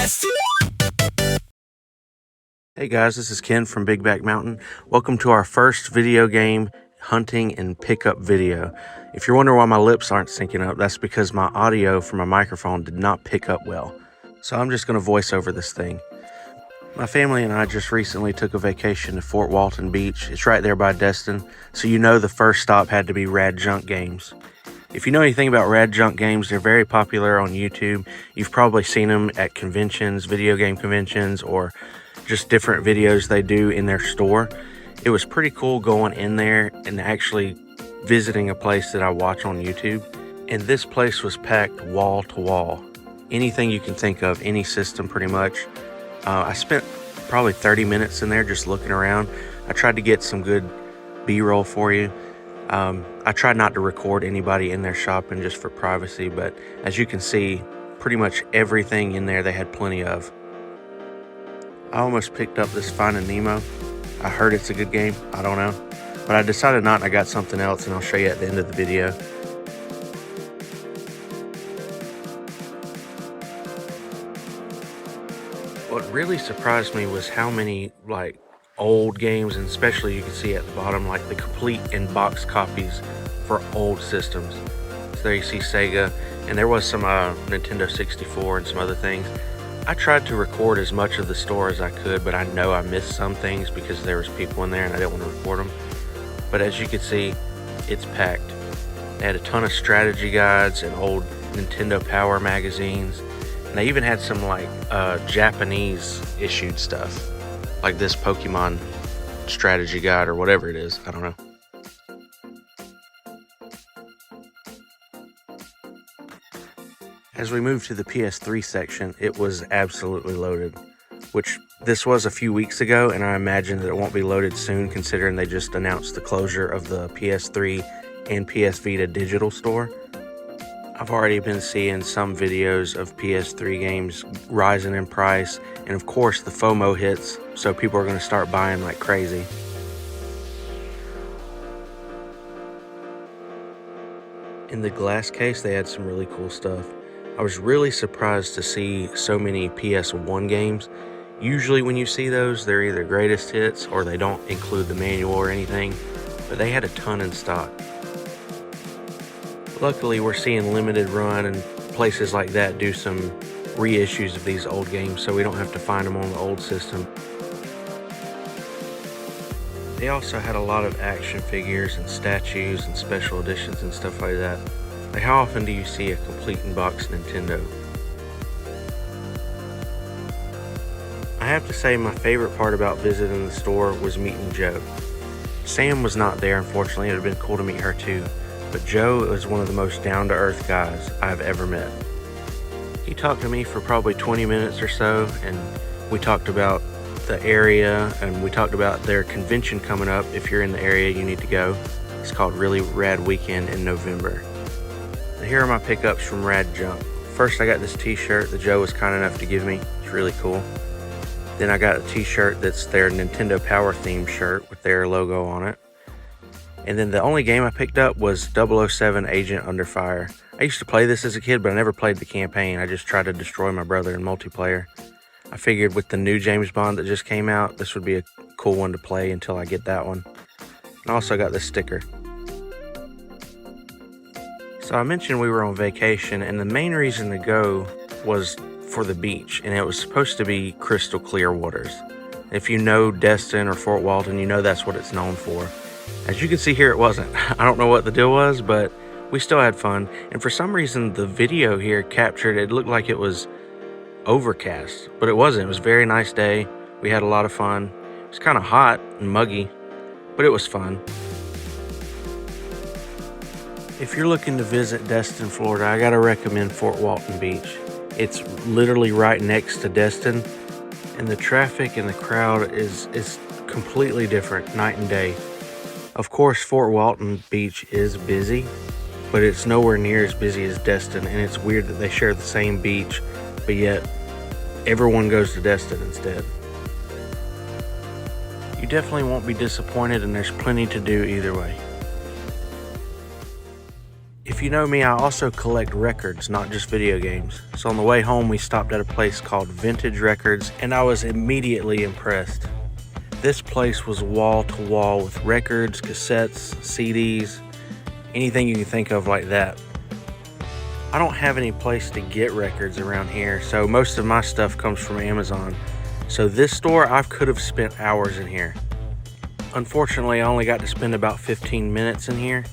best. Hey guys, this is Ken from Big Back Mountain. Welcome to our first video game hunting and pickup video. If you're wondering why my lips aren't syncing up, that's because my audio from my microphone did not pick up well. So I'm just going to voice over this thing. My family and I just recently took a vacation to Fort Walton Beach. It's right there by Destin, so you know the first stop had to be RadJunk games. If you know anything about RadJunk games, they're very popular on YouTube. You've probably seen them at conventions, video game conventions, or just different videos they do in their store. It was pretty cool going in there and actually visiting a place that I watch on YouTube. And this place was packed wall to wall. Anything you can think of, any system pretty much. I spent probably 30 minutes in there just looking around. I tried to get some good B-roll for you. I tried not to record anybody in their shopping just for privacy, but as you can see, pretty much everything in there they had plenty of. I almost picked up this Finding Nemo. I heard it's a good game, I don't know. But I decided not, and I got something else, and I'll show you at the end of the video. What really surprised me was how many old games, and especially you can see at the bottom the complete in-box copies for old systems. So there you see Sega, and there was some Nintendo 64 and some other things. I tried to record as much of the store as I could, but I know I missed some things because there was people in there and I didn't want to record them. But as you can see, it's packed. They had a ton of strategy guides and old Nintendo Power magazines. And they even had some Japanese issued stuff, like this Pokemon strategy guide or whatever it is. I don't know. As we moved to the PS3 section, it was absolutely loaded, which this was a few weeks ago, and I imagine that it won't be loaded soon considering they just announced the closure of the PS3 and PS Vita digital store. I've already been seeing some videos of PS3 games rising in price, and of course the FOMO hits, so people are going to start buying like crazy. In the glass case, they had some really cool stuff. I was really surprised to see so many PS1 games. Usually when you see those, they're either greatest hits or they don't include the manual or anything, but they had a ton in stock. Luckily, we're seeing limited run and places like that do some reissues of these old games, so we don't have to find them on the old system. They also had a lot of action figures and statues and special editions and stuff like that. How often do you see a complete in-box Nintendo? I have to say my favorite part about visiting the store was meeting Joe. Sam was not there, unfortunately. It would have been cool to meet her too. But Joe is one of the most down-to-earth guys I've ever met. He talked to me for probably 20 minutes or so, and we talked about the area, and we talked about their convention coming up. If you're in the area, you need to go. It's called Really Rad Weekend in November. Here are my pickups from RadJunk. First, I got this t-shirt that Joe was kind enough to give me. It's really cool. Then I got a t-shirt that's their Nintendo Power themed shirt with their logo on it. And then the only game I picked up was 007 Agent Under Fire. I used to play this as a kid, but I never played the campaign. I just tried to destroy my brother in multiplayer. I figured with the new James Bond that just came out, this would be a cool one to play until I get that one. And I also got this sticker. So I mentioned we were on vacation, and the main reason to go was for the beach, and it was supposed to be crystal clear waters. If you know Destin or Fort Walton, you know that's what it's known for. As you can see here, it wasn't. I don't know what the deal was, but we still had fun. And for some reason, the video here captured, it looked like it was overcast, but it wasn't. It was a very nice day. We had a lot of fun. It was kind of hot and muggy, but it was fun. If you're looking to visit Destin, Florida, I gotta recommend Fort Walton Beach. It's literally right next to Destin, and the traffic and the crowd is completely different night and day. Of course, Fort Walton Beach is busy, but it's nowhere near as busy as Destin, and it's weird that they share the same beach, but yet everyone goes to Destin instead. You definitely won't be disappointed, and there's plenty to do either way. If you know me, I also collect records, not just video games. So on the way home, we stopped at a place called Vintage Records, and I was immediately impressed. This place was wall to wall with records, cassettes, CDs, anything you can think of like that. I don't have any place to get records around here, so most of my stuff comes from Amazon. So this store, I could have spent hours in here. Unfortunately, I only got to spend about 15 minutes in here,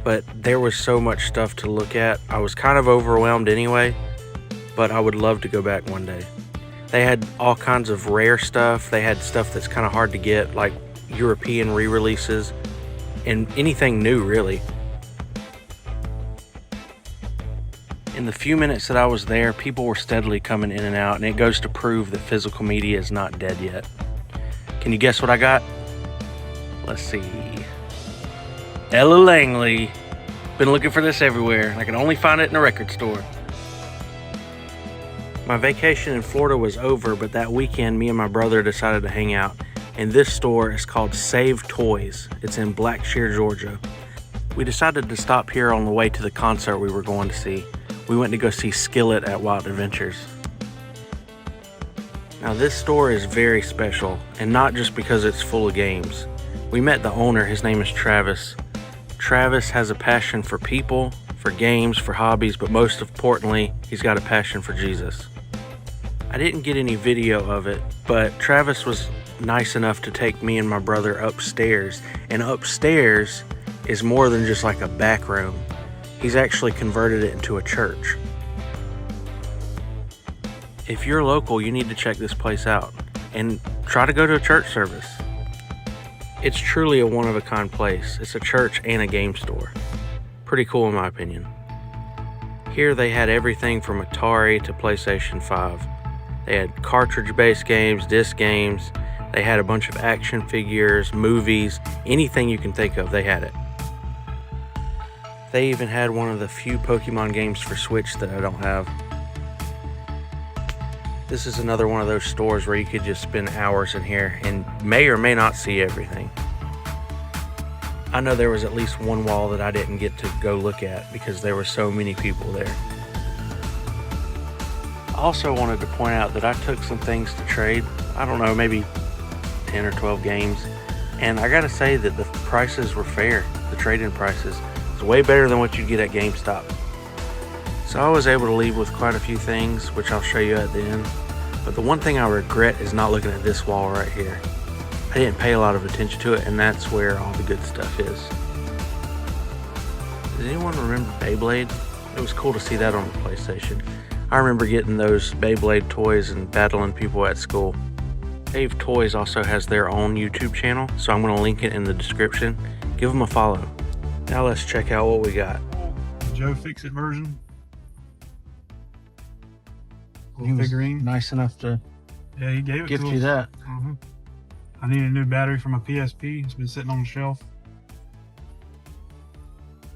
but there was so much stuff to look at. I was kind of overwhelmed anyway, but I would love to go back one day. They had all kinds of rare stuff. They had stuff that's kind of hard to get, like European re-releases, and anything new, really. In the few minutes that I was there, people were steadily coming in and out, and it goes to prove that physical media is not dead yet. Can you guess what I got? Let's see. Ella Langley. Been looking for this everywhere. I can only find it in a record store. My vacation in Florida was over, but that weekend me and my brother decided to hang out. And this store is called Save Toys. It's in Blackshear, Georgia. We decided to stop here on the way to the concert we were going to see. We went to go see Skillet at Wild Adventures. Now this store is very special, and not just because it's full of games. We met the owner, his name is Travis. Travis has a passion for people, for games, for hobbies, but most importantly, he's got a passion for Jesus. I didn't get any video of it, but Travis was nice enough to take me and my brother upstairs, and upstairs is more than just like a back room. He's actually converted it into a church. If you're local, you need to check this place out and try to go to a church service. It's truly a one-of-a-kind place. It's a church and a game store. Pretty cool in my opinion. Here they had everything from Atari to PlayStation 5. They had cartridge-based games, disc games. They had a bunch of action figures, movies, anything you can think of, they had it. They even had one of the few Pokemon games for Switch that I don't have. This is another one of those stores where you could just spend hours in here and may or may not see everything. I know there was at least one wall that I didn't get to go look at because there were so many people there. I also wanted to point out that I took some things to trade. I don't know, maybe 10 or 12 games. And I gotta say that the prices were fair. The trade-in prices. It's way better than what you'd get at GameStop. So I was able to leave with quite a few things, which I'll show you at the end. But the one thing I regret is not looking at this wall right here. I didn't pay a lot of attention to it, and that's where all the good stuff is. Does anyone remember Beyblade? It was cool to see that on the PlayStation. I remember getting those Beyblade toys and battling people at school. Save Toys also has their own YouTube channel, so I'm going to link it in the description. Give them a follow. Now let's check out what we got. Joe Fix-It version. He was Figurine. nice enough to He gave it gift to you us. that. I need a new battery for my PSP. It's been sitting on the shelf.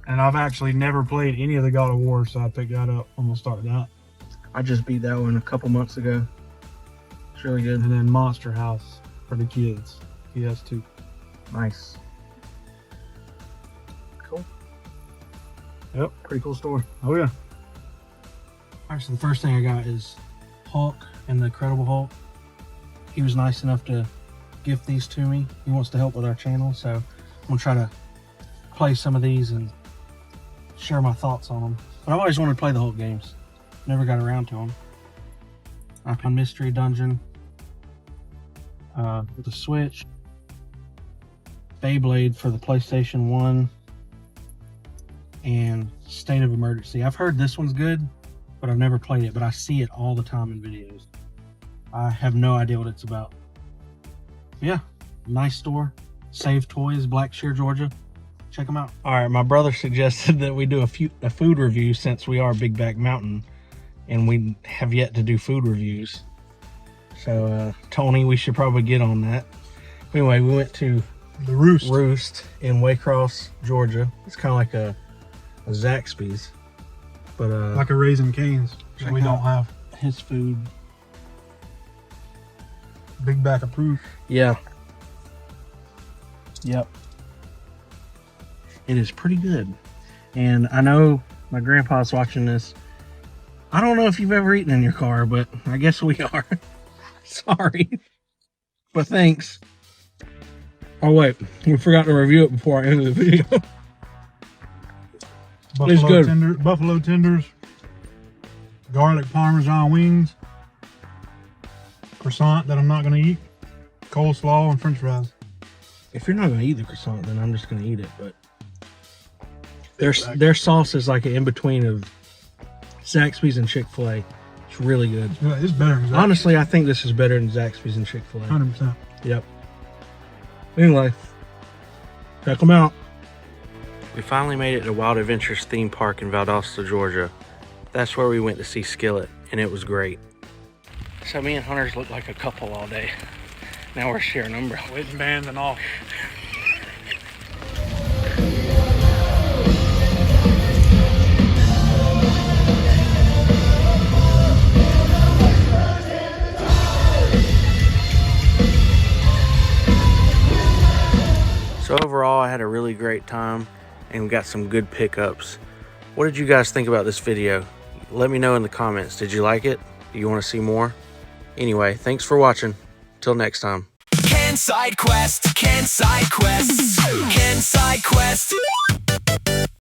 And I've actually never played any of the God of War, so I picked that up. I'm gonna start that. I just beat that one a couple months ago. It's really good. And then Monster House for the kids. PS2. Nice. Cool. Yep, pretty cool store. Oh yeah. Actually, the first thing I got is Hulk and the Incredible Hulk. He was nice enough to gift these to me. He wants to help with our channel, so I'm gonna try to play some of these and share my thoughts on them. But I've always wanted to play the Hulk games. Never got around to them. A Mystery Dungeon, with the Switch, Beyblade for the PlayStation 1, and State of Emergency. I've heard this one's good, but I've never played it, but I see it all the time in videos. I have no idea what it's about. Yeah, nice store. Save Toys, Blackshear, Georgia. Check them out. All right, my brother suggested that we do a food review since we are Big Back Mountain, and we have yet to do food reviews. So, Tony, we should probably get on that. Anyway, we went to The Roost. Roost in Waycross, Georgia. It's kind of like a Zaxby's, but Like a Raising Cane's, which we don't have. his food. Big Back approved. Yeah. Yep. It is pretty good. And I know my grandpa's watching this. I don't know if you've ever eaten in your car, but I guess we are. Sorry. But thanks. Oh wait, we forgot to review it before I ended the video. It's good. Buffalo tenders, garlic parmesan wings, croissant that I'm not going to eat, coleslaw, and french fries. If you're not going to eat the croissant, then I'm just going to eat it. But their sauce is like an in-between of Zaxby's and Chick-fil-A. It's really good. Yeah, it's better than Zaxby's. Honestly, I think this is better than Zaxby's and Chick-fil-A. 100%. Yep. Anyway, check them out. We finally made it to Wild Adventures theme park in Valdosta, Georgia. That's where we went to see Skillet, and it was great. So me and Hunters looked like a couple all day. Now we're sharing umbrellas. Wedding band and all. So overall, I had a really great time and got some good pickups. What did you guys think about this video? Let me know in the comments. Did you like it? Do you want to see more? Anyway, thanks for watching. Till next time. Can side quest, can side quest, can side quest.